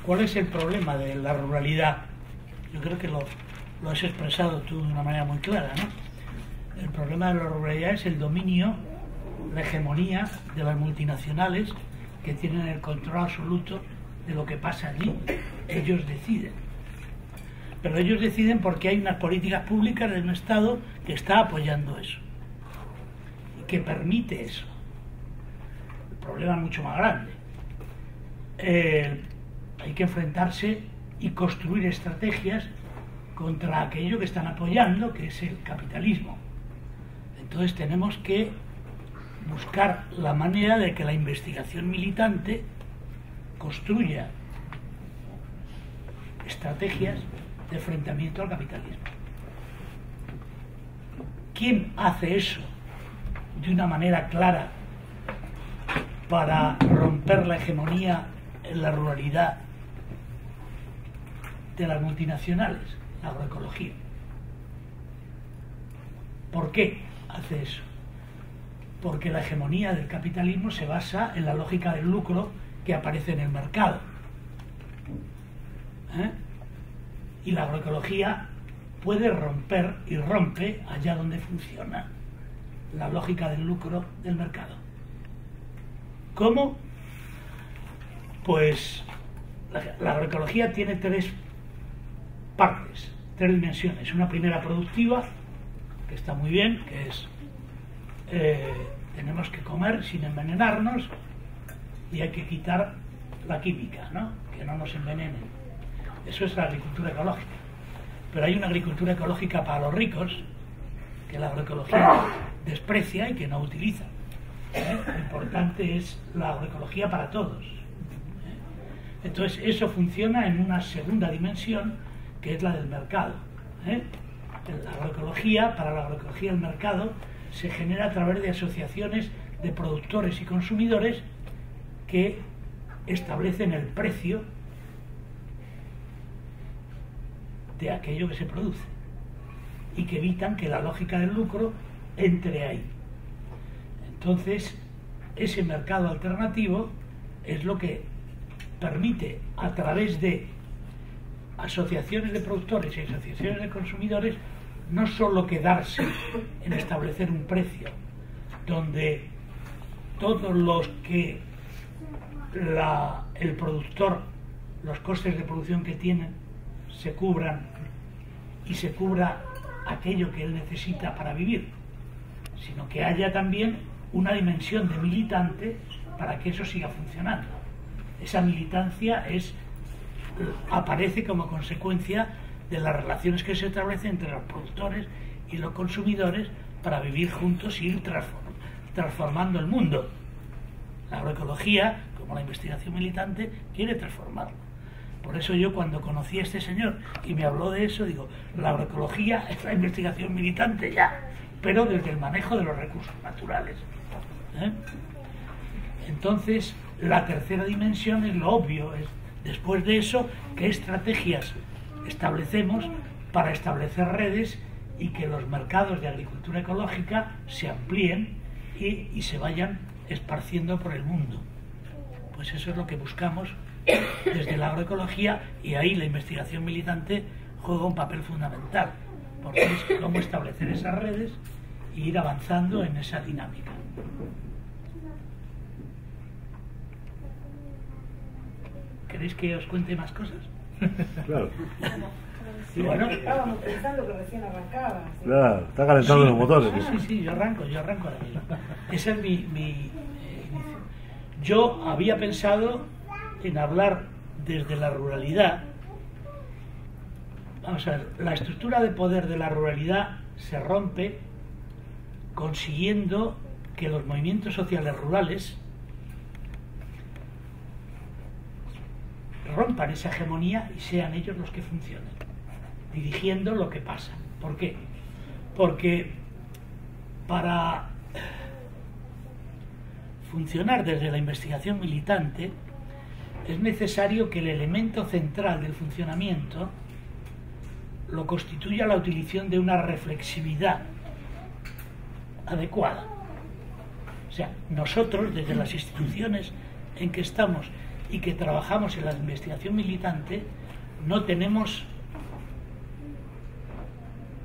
¿Cuál es el problema de la ruralidad? Yo creo que lo has expresado tú de una manera muy clara, ¿no? El problema de la ruralidad es el dominio, la hegemonía de las multinacionales que tienen el control absoluto de lo que pasa allí. Ellos deciden. Pero ellos deciden porque hay unas políticas públicas de un Estado que está apoyando eso y que permite eso. El problema es mucho más grande. Hay que enfrentarse y construir estrategias contra aquello que están apoyando, que es el capitalismo. Entonces tenemos que buscar la manera de que la investigación militante construya estrategias de enfrentamiento al capitalismo. ¿Quién hace eso de una manera clara para romper la hegemonía en la ruralidad de las multinacionales? La agroecología. ¿Por qué hace eso? Porque la hegemonía del capitalismo se basa en la lógica del lucro que aparece en el mercado. Y la agroecología puede romper y rompe allá donde funciona la lógica del lucro del mercado. ¿Cómo? Pues la agroecología tiene tres partes, tres dimensiones. Una primera productiva, que está muy bien, que es tenemos que comer sin envenenarnos y hay que quitar la química, ¿no? Que no nos envenenen. Eso es la agricultura ecológica. Pero hay una agricultura ecológica para los ricos que la agroecología desprecia y que no utiliza. Lo importante es la agroecología para todos. Entonces eso funciona en una segunda dimensión, que es la del mercado. La agroecología, para la agroecología el mercado se genera a través de asociaciones de productores y consumidores que establecen el precio de aquello que se produce y que evitan que la lógica del lucro entre ahí. Entonces, ese mercado alternativo es lo que permite, a través de asociaciones de productores y asociaciones de consumidores, no solo quedarse en establecer un precio donde todos los que el productor, los costes de producción que tienen, se cubran y se cubra aquello que él necesita para vivir, sino que haya también una dimensión de militante para que eso siga funcionando. Esa militancia aparece como consecuencia de las relaciones que se establecen entre los productores y los consumidores para vivir juntos y ir transformando el mundo. La agroecología, como la investigación militante, quiere transformarlo. Por eso yo, cuando conocí a este señor y me habló de eso, digo, la agroecología es la investigación militante ya, pero desde el manejo de los recursos naturales. Entonces, la tercera dimensión es lo obvio, es después de eso, qué estrategias establecemos para establecer redes y que los mercados de agricultura ecológica se amplíen y se vayan esparciendo por el mundo. Pues eso es lo que buscamos desde la agroecología, y ahí la investigación militante juega un papel fundamental, porque es cómo establecer esas redes e ir avanzando en esa dinámica. ¿Queréis que os cuente más cosas? Claro. Sí, bueno, estábamos pensando que recién arrancaba. ¿Sí? Claro, está calentando los motores. Sí, yo arranco ahora mismo. Ese es mi inicio. Yo había pensado en hablar desde la ruralidad. Vamos a ver, la estructura de poder de la ruralidad se rompe consiguiendo que los movimientos sociales rurales rompan esa hegemonía y sean ellos los que funcionen, dirigiendo lo que pasa. ¿Por qué? Porque para funcionar desde la investigación militante es necesario que el elemento central del funcionamiento lo constituya la utilización de una reflexividad adecuada. O sea, nosotros, desde las instituciones en que estamos y que trabajamos en la investigación militante no tenemos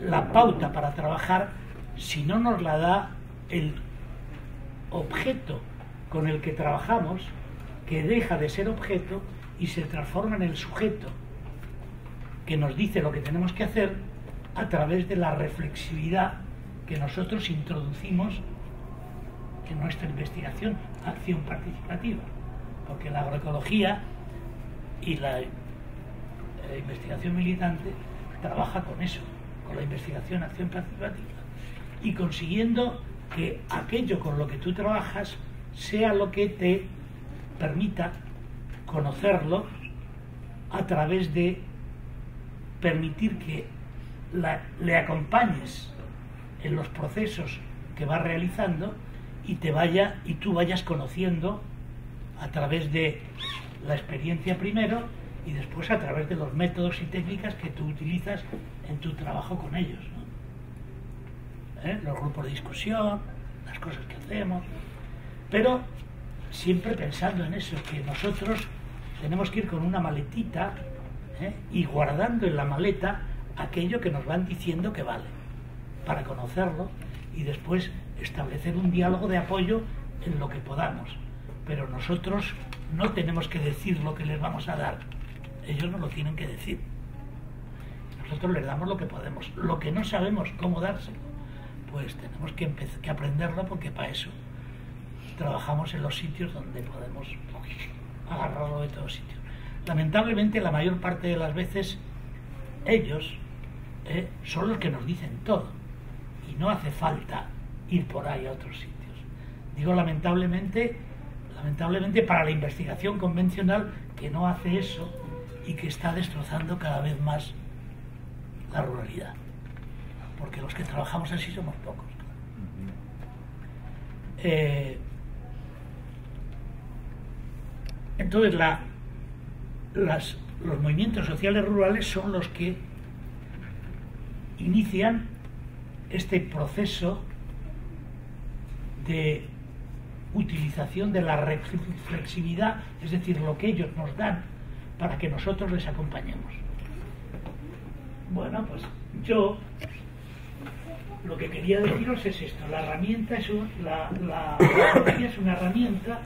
la pauta para trabajar si no nos la da el objeto con el que trabajamos, que deja de ser objeto y se transforma en el sujeto que nos dice lo que tenemos que hacer a través de la reflexividad que nosotros introducimos en nuestra investigación, acción participativa, porque la agroecología y la investigación militante trabaja con eso, con la investigación, acción participativa, y consiguiendo que aquello con lo que tú trabajas sea lo que te permita conocerlo a través de permitir que le acompañes en los procesos que va realizando y tú vayas conociendo a través de la experiencia primero y después a través de los métodos y técnicas que tú utilizas en tu trabajo con ellos, ¿no? Los grupos de discusión, las cosas que hacemos, pero siempre pensando en eso, que nosotros tenemos que ir con una maletita y guardando en la maleta aquello que nos van diciendo que vale, para conocerlo y después establecer un diálogo de apoyo en lo que podamos. Pero nosotros no tenemos que decir lo que les vamos a dar, ellos nos lo tienen que decir. Nosotros les damos lo que podemos. Lo que no sabemos cómo dárselo, pues tenemos que aprenderlo, porque para eso trabajamos en los sitios donde podemos agarrarlo de todos sitios. Lamentablemente, la mayor parte de las veces ellos son los que nos dicen todo y no hace falta ir por ahí a otros sitios. Digo lamentablemente para la investigación convencional, que no hace eso y que está destrozando cada vez más la ruralidad, porque los que trabajamos así somos pocos. Entonces los movimientos sociales rurales son los que inician este proceso de utilización de la reflexividad, es decir, lo que ellos nos dan para que nosotros les acompañemos. Bueno, pues yo lo que quería deciros es esto: la herramienta la agroecología es una herramienta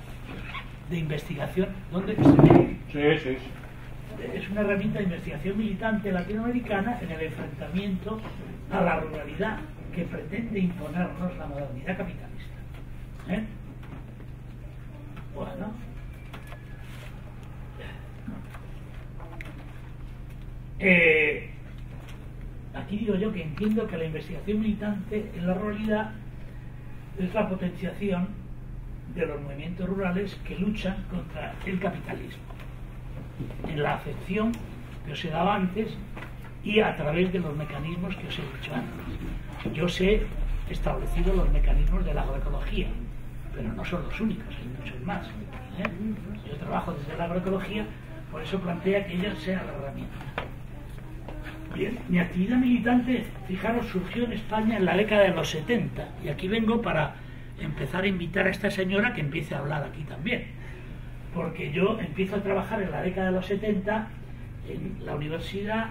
de investigación. ¿Dónde se ve? Sí. Es una herramienta de investigación militante latinoamericana en el enfrentamiento a la ruralidad que pretende imponernos la modernidad capitalista. Bueno, aquí digo yo que entiendo que la investigación militante en la ruralidad es la potenciación de los movimientos rurales que luchan contra el capitalismo, en la acepción que os he dado antes y a través de los mecanismos que os he dicho antes. Yo os he establecido los mecanismos de la agroecología, pero no son los únicos, hay muchos más. Yo trabajo desde la agroecología, por eso plantea que ella sea la herramienta. Bien, mi actividad militante, fijaros, surgió en España en la década de los 70, y aquí vengo para empezar a invitar a esta señora que empiece a hablar aquí también, porque yo empiezo a trabajar en la década de los 70 en la universidad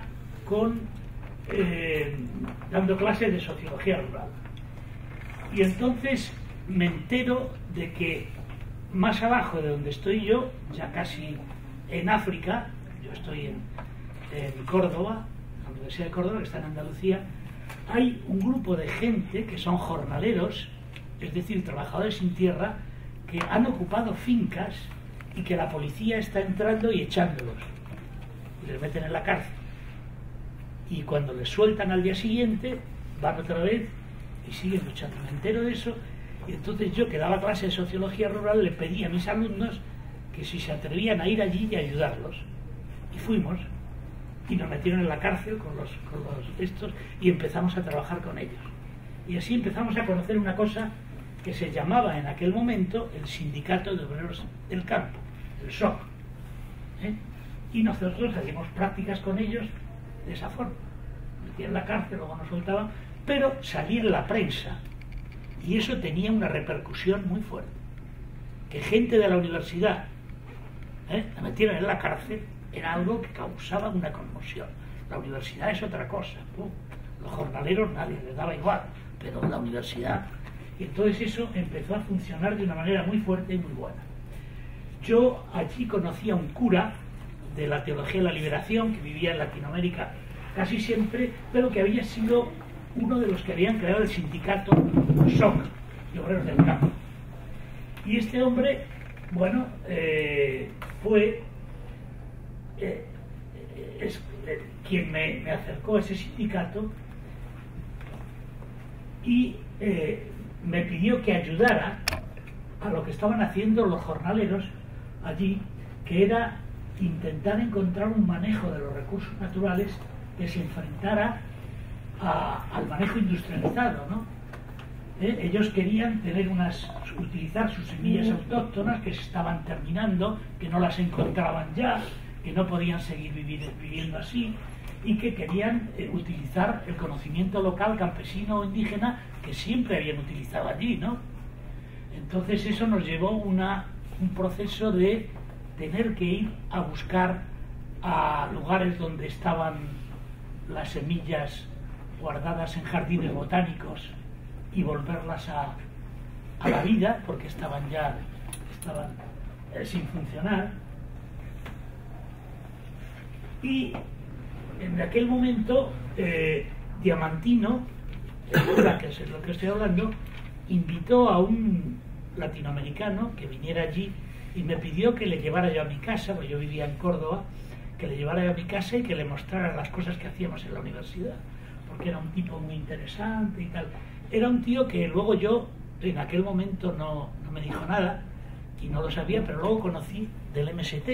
dando clases de sociología rural, y entonces me entero de que más abajo de donde estoy yo, ya casi en África, yo estoy en Córdoba, la Universidad de Córdoba, que está en Andalucía, hay un grupo de gente que son jornaleros, es decir, trabajadores sin tierra, que han ocupado fincas y que la policía está entrando y echándolos, y les meten en la cárcel, y cuando les sueltan al día siguiente van otra vez y siguen luchando. Me entero de eso, y entonces yo, que daba clase de sociología rural, le pedí a mis alumnos que si se atrevían a ir allí y ayudarlos, y fuimos y nos metieron en la cárcel con los estos, y empezamos a trabajar con ellos, y así empezamos a conocer una cosa que se llamaba en aquel momento el Sindicato de Obreros del Campo, el SOC, y nosotros hacíamos prácticas con ellos de esa forma. Metían en la cárcel, luego nos soltaban, pero salía en la prensa, y eso tenía una repercusión muy fuerte, que gente de la universidad La metieron en la cárcel, era algo que causaba una conmoción. La universidad es otra cosa. Los jornaleros nadie les daba igual, pero la universidad... Y entonces eso empezó a funcionar de una manera muy fuerte y muy buena. Yo allí conocí a un cura de la Teología de la Liberación, que vivía en Latinoamérica casi siempre, pero que había sido uno de los que habían creado el sindicato SOC, de Obreros del Campo. Y este hombre, bueno, fue quien me acercó a ese sindicato y me pidió que ayudara a lo que estaban haciendo los jornaleros allí, que era intentar encontrar un manejo de los recursos naturales que se enfrentara al manejo industrializado, ¿no? Ellos querían utilizar sus semillas autóctonas que se estaban terminando, que no las encontraban ya, que no podían seguir viviendo así, y que querían utilizar el conocimiento local, campesino o indígena, que siempre habían utilizado allí, ¿no? Entonces eso nos llevó un proceso de tener que ir a buscar a lugares donde estaban las semillas guardadas en jardines botánicos y volverlas a la vida, porque estaban sin funcionar. Y en aquel momento Diamantino, el cura, que es lo que estoy hablando, invitó a un latinoamericano que viniera allí y me pidió que le llevara yo a mi casa, porque yo vivía en Córdoba, que le llevara yo a mi casa y que le mostrara las cosas que hacíamos en la universidad, porque era un tipo muy interesante y tal. Era un tío que luego yo, en aquel momento no me dijo nada y no lo sabía, pero luego conocí del MST.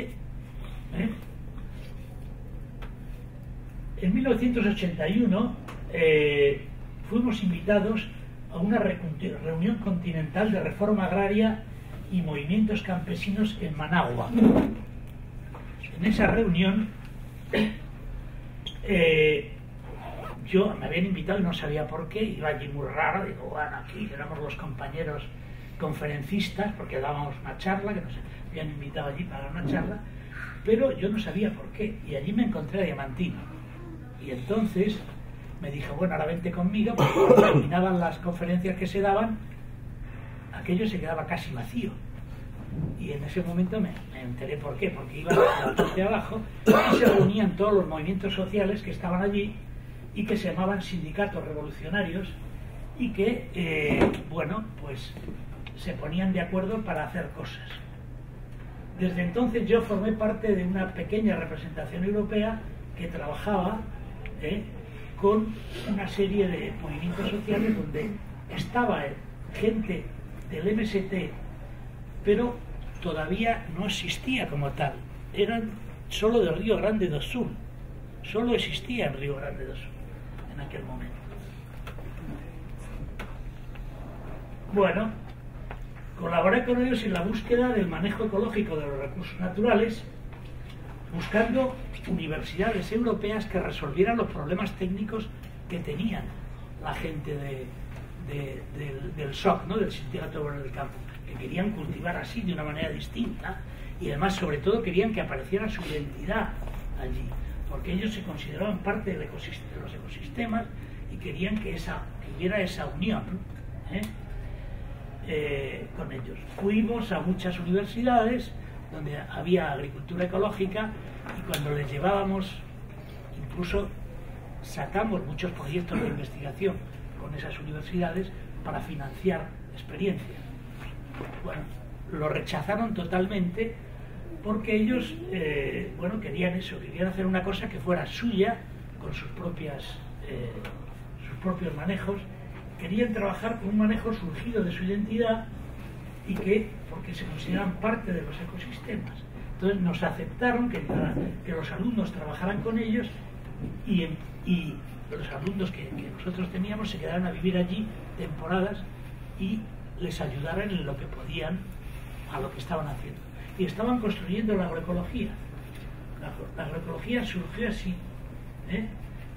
En 1981 fuimos invitados a una reunión continental de reforma agraria y movimientos campesinos en Managua. En esa reunión yo me habían invitado y no sabía por qué, iba allí muy raro, digo, bueno, aquí éramos los compañeros conferencistas porque dábamos una charla, que nos habían invitado allí para dar una charla, pero yo no sabía por qué, y allí me encontré a Diamantino, y entonces me dijo, bueno, ahora vente conmigo, porque cuando terminaban las conferencias que se daban, aquello se quedaba casi vacío. Y en ese momento me enteré por qué, porque iban a la parte de abajo y se reunían todos los movimientos sociales que estaban allí y que se llamaban sindicatos revolucionarios y que, bueno, pues se ponían de acuerdo para hacer cosas. Desde entonces yo formé parte de una pequeña representación europea que trabajaba con una serie de movimientos sociales donde estaba gente del MST, pero todavía no existía como tal. Eran solo de Río Grande do Sul. Solo existía en Río Grande do Sul en aquel momento. Bueno, colaboré con ellos en la búsqueda del manejo ecológico de los recursos naturales, buscando universidades europeas que resolvieran los problemas técnicos que tenían la gente del SOC, ¿no? Del Sindicato Obrero del Campo, que querían cultivar así de una manera distinta y además sobre todo querían que apareciera su identidad allí, porque ellos se consideraban parte de los ecosistemas y querían que hubiera esa unión con ellos. Fuimos a muchas universidades donde había agricultura ecológica y cuando les llevábamos, incluso sacamos muchos proyectos de investigación con esas universidades para financiar experiencias. Bueno, lo rechazaron totalmente porque ellos, bueno, querían eso, querían hacer una cosa que fuera suya, con sus propios manejos, querían trabajar con un manejo surgido de su identidad y porque se consideraban parte de los ecosistemas. Entonces nos aceptaron que los alumnos trabajaran con ellos y los alumnos que nosotros teníamos se quedaron a vivir allí temporadas y les ayudaran en lo que podían a lo que estaban haciendo. Y estaban construyendo la agroecología. La agroecología surgió así,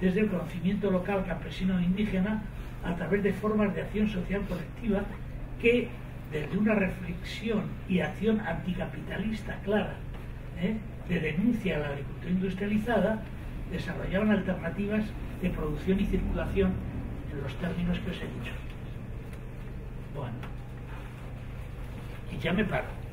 desde el conocimiento local campesino e indígena a través de formas de acción social colectiva que, desde una reflexión y acción anticapitalista clara de denuncia a la agricultura industrializada, desarrollaban alternativas de producción y circulación en los términos que os he dicho. Bueno, y ya me paro.